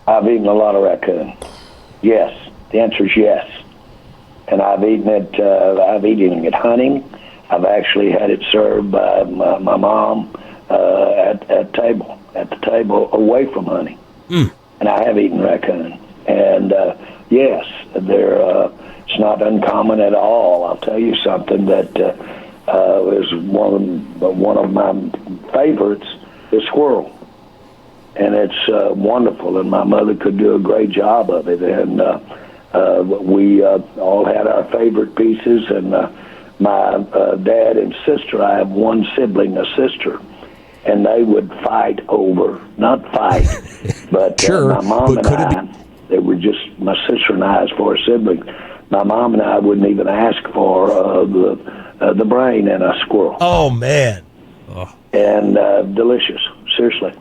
I've eaten a lot of raccoon. Yes. The answer is yes. And I've eaten it hunting. I've actually had it served by my mom at the table away from hunting. And I have eaten raccoon. And yes, it's not uncommon at all. I'll tell you something that is one of my favorites is squirrel. And it's wonderful, and my mother could do a great job of it. And we all had our favorite pieces, and my dad and sister, I have one sibling, a sister, and they would fight over, not fight, but sure, my mom and I, they were just, my sister and I as far as siblings, my mom and I wouldn't even ask for the brain in a squirrel. Oh, man. Oh. And delicious, seriously.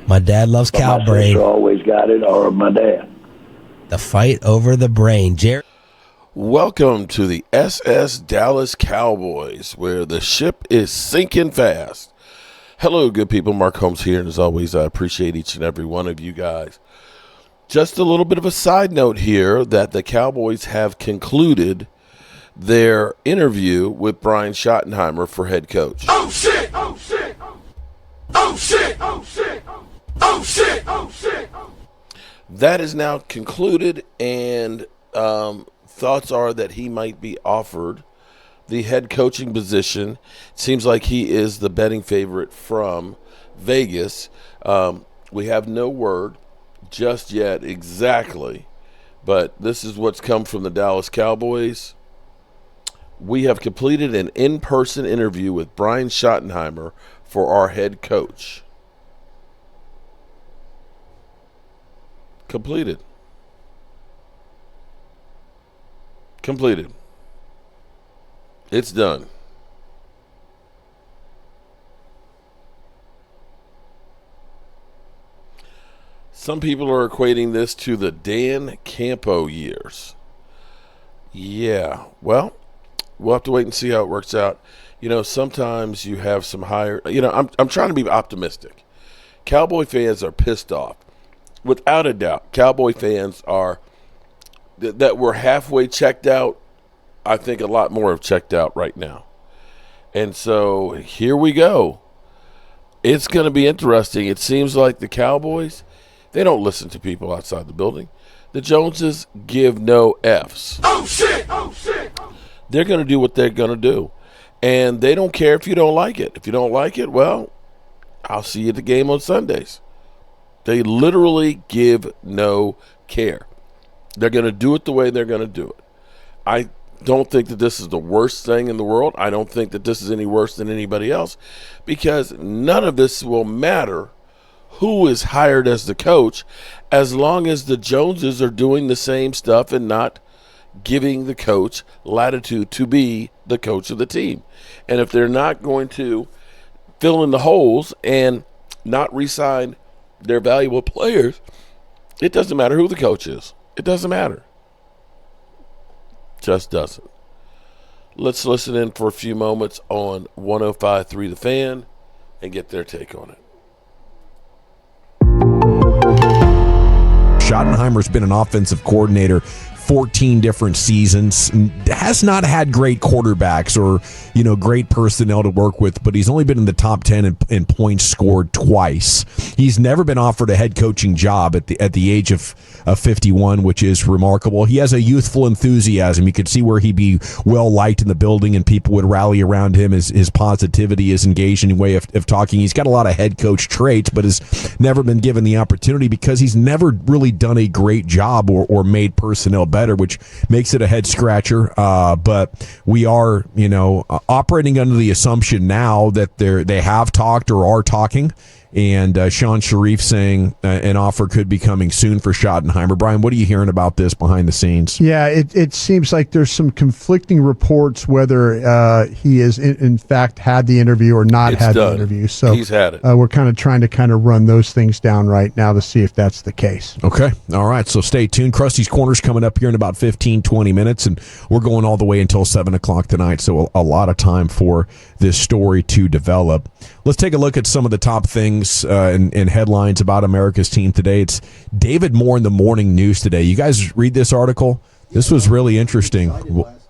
My dad loves cow my brain. My sister always got it, or my dad. The fight over the brain. Jerry? Welcome to the SS Dallas Cowboys, where the ship is sinking fast. Hello, good people. Mark Holmes here, and as always, I appreciate each and every one of you guys. Just a little bit of a side note here that the Cowboys have concluded their interview with Brian Schottenheimer for head coach. Oh, shit! Oh, shit! Oh, shit! Oh, shit! Oh, shit! Oh, shit! That is now concluded, and thoughts are that he might be offered the head coaching position. Seems like he is the betting favorite from Vegas. We have no word just yet exactly, but this is what's come from the Dallas Cowboys. We have completed an in-person interview with Brian Schottenheimer for our head coach. Completed. It's done. Some people are equating this to the Dan Campo years. Yeah, well, we'll have to wait and see how it works out. You know, sometimes you have some higher, I'm trying to be optimistic. Cowboy fans are pissed off. Without a doubt, Cowboy fans are, that were halfway checked out, I think a lot more have checked out right now. And so here we go. It's going to be interesting. It seems like the Cowboys, they don't listen to people outside the building. The Joneses give no Fs. Oh, shit! Oh, shit! They're going to do what they're going to do. And they don't care if you don't like it. If you don't like it, well, I'll see you at the game on Sundays. They literally give no care. They're going to do it the way they're going to do it. I don't think that this is the worst thing in the world. I don't think that this is any worse than anybody else, because none of this will matter who is hired as the coach as long as the Joneses are doing the same stuff and not giving the coach latitude to be the coach of the team. And if they're not going to fill in the holes and not re-sign their valuable players, it doesn't matter who the coach is. It doesn't matter. Just doesn't. Let's listen in for a few moments on 105.3 The Fan and get their take on it. Schottenheimer's been an offensive coordinator 14 different seasons, has not had great quarterbacks or, great personnel to work with, but he's only been in the top 10 in points scored twice. He's never been offered a head coaching job at the age of 51, which is remarkable. He has a youthful enthusiasm. You could see where he'd be well liked in the building and people would rally around him. His positivity, his engaging way of talking. He's got a lot of head coach traits, but has never been given the opportunity because he's never really done a great job or made personnel better, which makes it a head scratcher. But we are, operating under the assumption now that they have talked or are talking. And Sean Sharif saying an offer could be coming soon for Schottenheimer. Brian, what are you hearing about this behind the scenes? Yeah, it seems like there's some conflicting reports whether he has in fact had the interview or not had the interview. So he's had it. We're kind of trying to run those things down right now to see if that's the case. Okay. All right. So stay tuned. Krusty's Corner's coming up here in about 15, 20 minutes, and we're going all the way until 7 o'clock tonight. So a lot of time for this story to develop. Let's take a look at some of the top things things in headlines about America's team today. It's David Moore in the Morning News today. You guys read this article? This was really interesting.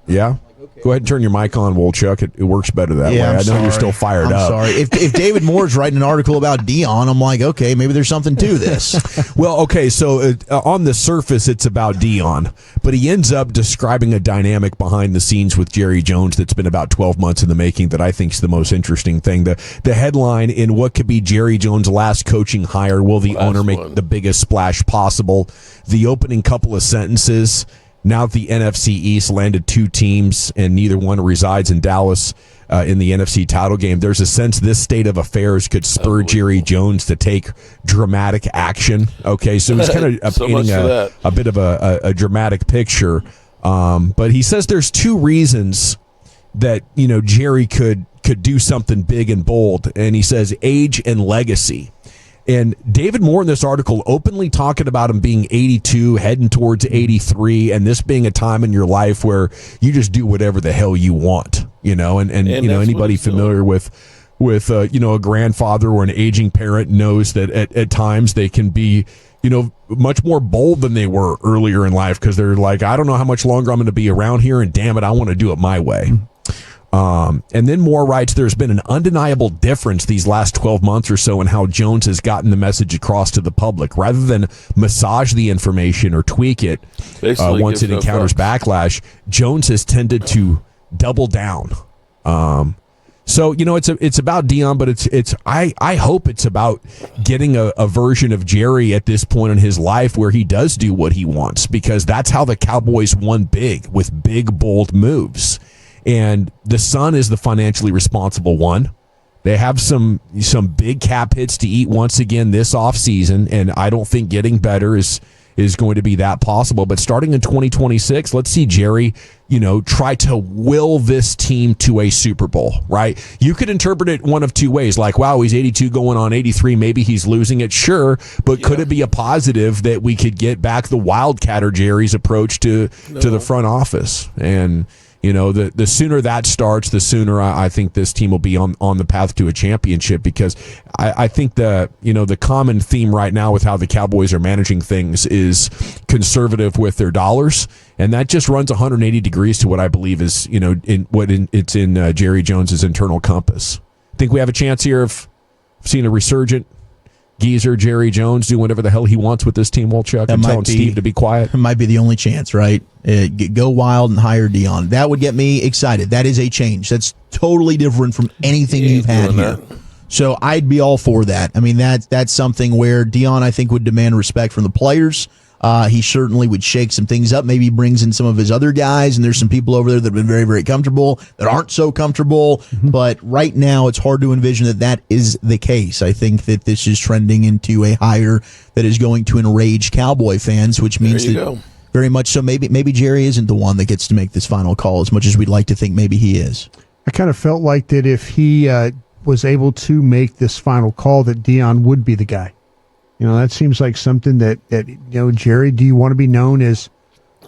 Yeah? Go ahead and turn your mic on, Wolchuk. It works better that way. I know you're still fired up. I'm sorry. If David Moore's writing an article about Dion, I'm like, okay, maybe there's something to this. Well, okay, so on the surface, it's about Dion, but he ends up describing a dynamic behind the scenes with Jerry Jones that's been about 12 months in the making that I think is the most interesting thing. The headline in what could be Jerry Jones' last coaching hire, will the owner make the biggest splash possible? The opening couple of sentences. Now that the NFC East landed 2 teams and neither one resides in Dallas in the NFC title game, there's a sense this state of affairs could spur Jerry Jones to take dramatic action. Okay, so he's kind of painting a bit of a dramatic picture. But he says there's 2 reasons that, Jerry could do something big and bold. And he says age and legacy. And David Moore in this article openly talking about him being 82, heading towards 83, and this being a time in your life where you just do whatever the hell you want, and anybody familiar with a grandfather or an aging parent knows that at times they can be, much more bold than they were earlier in life because they're like, I don't know how much longer I'm going to be around here, and damn it, I want to do it my way. And then Moore writes, there's been an undeniable difference these last 12 months or so in how Jones has gotten the message across to the public. Rather than massage the information or tweak it once it encounters backlash, Jones has tended to double down. So, it's about Dion, but I hope it's about getting a version of Jerry at this point in his life where he does do what he wants, because that's how the Cowboys won big, with big, bold moves. And the son is the financially responsible one. They have some big cap hits to eat once again this offseason, and I don't think getting better is going to be that possible. But starting in 2026, let's see Jerry, try to will this team to a Super Bowl, right? You could interpret it one of 2 ways, like, wow, he's 82 going on 83, maybe he's losing it, sure, but could it be a positive that we could get back the Wildcatter Jerry's approach to the front office? And the sooner that starts, the sooner I think this team will be on the path to a championship, because I think the common theme right now with how the Cowboys are managing things is conservative with their dollars, and that just runs 180 degrees to what I believe is it's in Jerry Jones's internal compass. I think we have a chance here of seeing a resurgent geezer Jerry Jones do whatever the hell he wants with this team, Wolchuk, and telling Steve to be quiet. It might be the only chance, right? Go wild and hire Dion. That would get me excited. That is a change. That's totally different from anything you've had here. So I'd be all for that. I mean, that's something where Dion, I think, would demand respect from the players. He certainly would shake some things up. Maybe he brings in some of his other guys, and there's some people over there that have been very, very comfortable, that aren't so comfortable. Mm-hmm. But right now, it's hard to envision that is the case. I think that this is trending into a hire that is going to enrage Cowboy fans, which means that very much so maybe Jerry isn't the one that gets to make this final call, as much as we'd like to think maybe he is. I kind of felt like that if he was able to make this final call, that Dion would be the guy. That seems like something that Jerry, do you want to be known as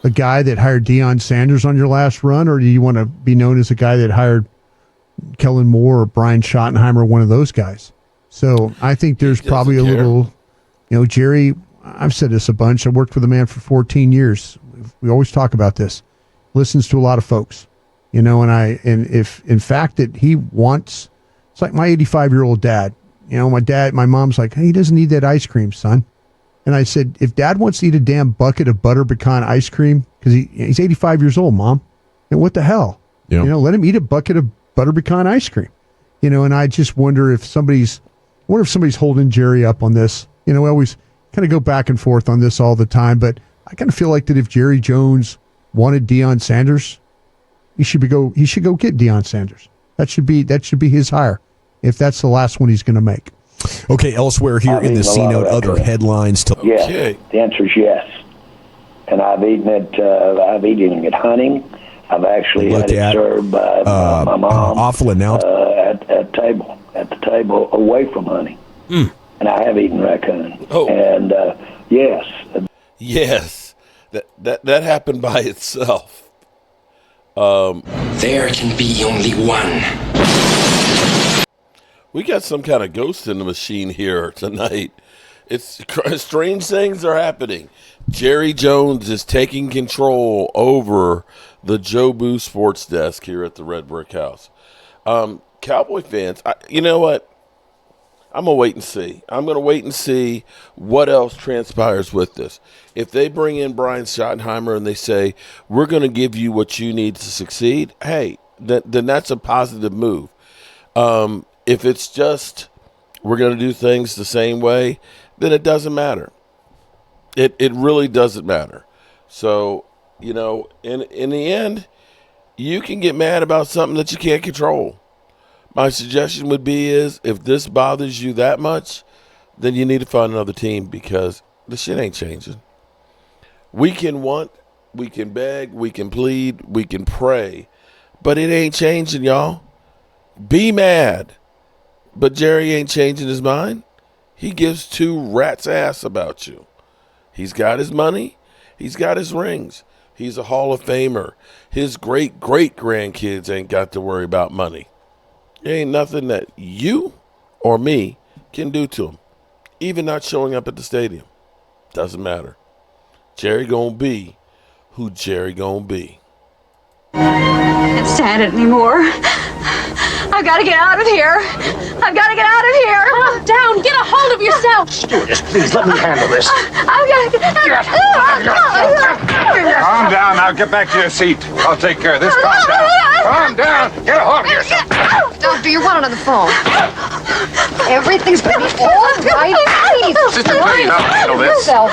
a guy that hired Deion Sanders on your last run, or do you want to be known as a guy that hired Kellen Moore or Brian Schottenheimer, one of those guys? So I think there's probably a little, Jerry, I've said this a bunch. I worked with a man for 14 years. We always talk about this. Listens to a lot of folks, and if in fact that he wants, it's like my 85-year-old dad. My mom's like, hey, he doesn't need that ice cream, son. And I said, if Dad wants to eat a damn bucket of butter pecan ice cream, because he's 85 years old, Mom, and what the hell? Yeah. Let him eat a bucket of butter pecan ice cream. And I just wonder if somebody's holding Jerry up on this. We always kind of go back and forth on this all the time, but I kind of feel like that if Jerry Jones wanted Deion Sanders, he should go get Deion Sanders. That should be his hire, if that's the last one he's going to make. Okay, elsewhere here in the C-Note, other headlines. Yes, the answer is yes. And I've eaten it hunting. I've actually had it served by my mom. Awful announcement. At the table away from hunting. Mm. And I have eaten raccoon. Oh. And yes. Yes. That happened by itself. There can be only one. We got some kind of ghost in the machine here tonight. It's strange things are happening. Jerry Jones is taking control over the Joe Boo Sports Desk here at the Red Brick House. Cowboy fans, you know what? I'm going to wait and see. I'm going to wait and see what else transpires with this. If they bring in Brian Schottenheimer and they say, we're going to give you what you need to succeed, hey, then that's a positive move. If it's just we're going to do things the same way, then it doesn't matter. It really doesn't matter. So, you know, in the end, you can get mad about something that you can't control. My suggestion would be is if this bothers you that much, then you need to find another team because the shit ain't changing. We can want, we can beg, we can plead, we can pray, but it ain't changing, y'all. Be mad. But Jerry ain't changing his mind. He gives two rats' ass about you. He's got his money. He's got his rings. He's a Hall of Famer. His great-great-grandkids ain't got to worry about money. There ain't nothing that you or me can do to him. Even not showing up at the stadium. Doesn't matter. Jerry gonna be who Jerry gonna be. Can't stand it anymore. I've got to get out of here. I've got to get out of here. Calm down. Get a hold of yourself. Stewardess, please let me handle this. I've got to get Calm down. Now get back to your seat. I'll take care of this. Calm down. Calm down. Get a hold of yourself. Doctor, you're one on the phone. Everything's going to be all right. Please. Sister, please, I'll handle this. Yourself.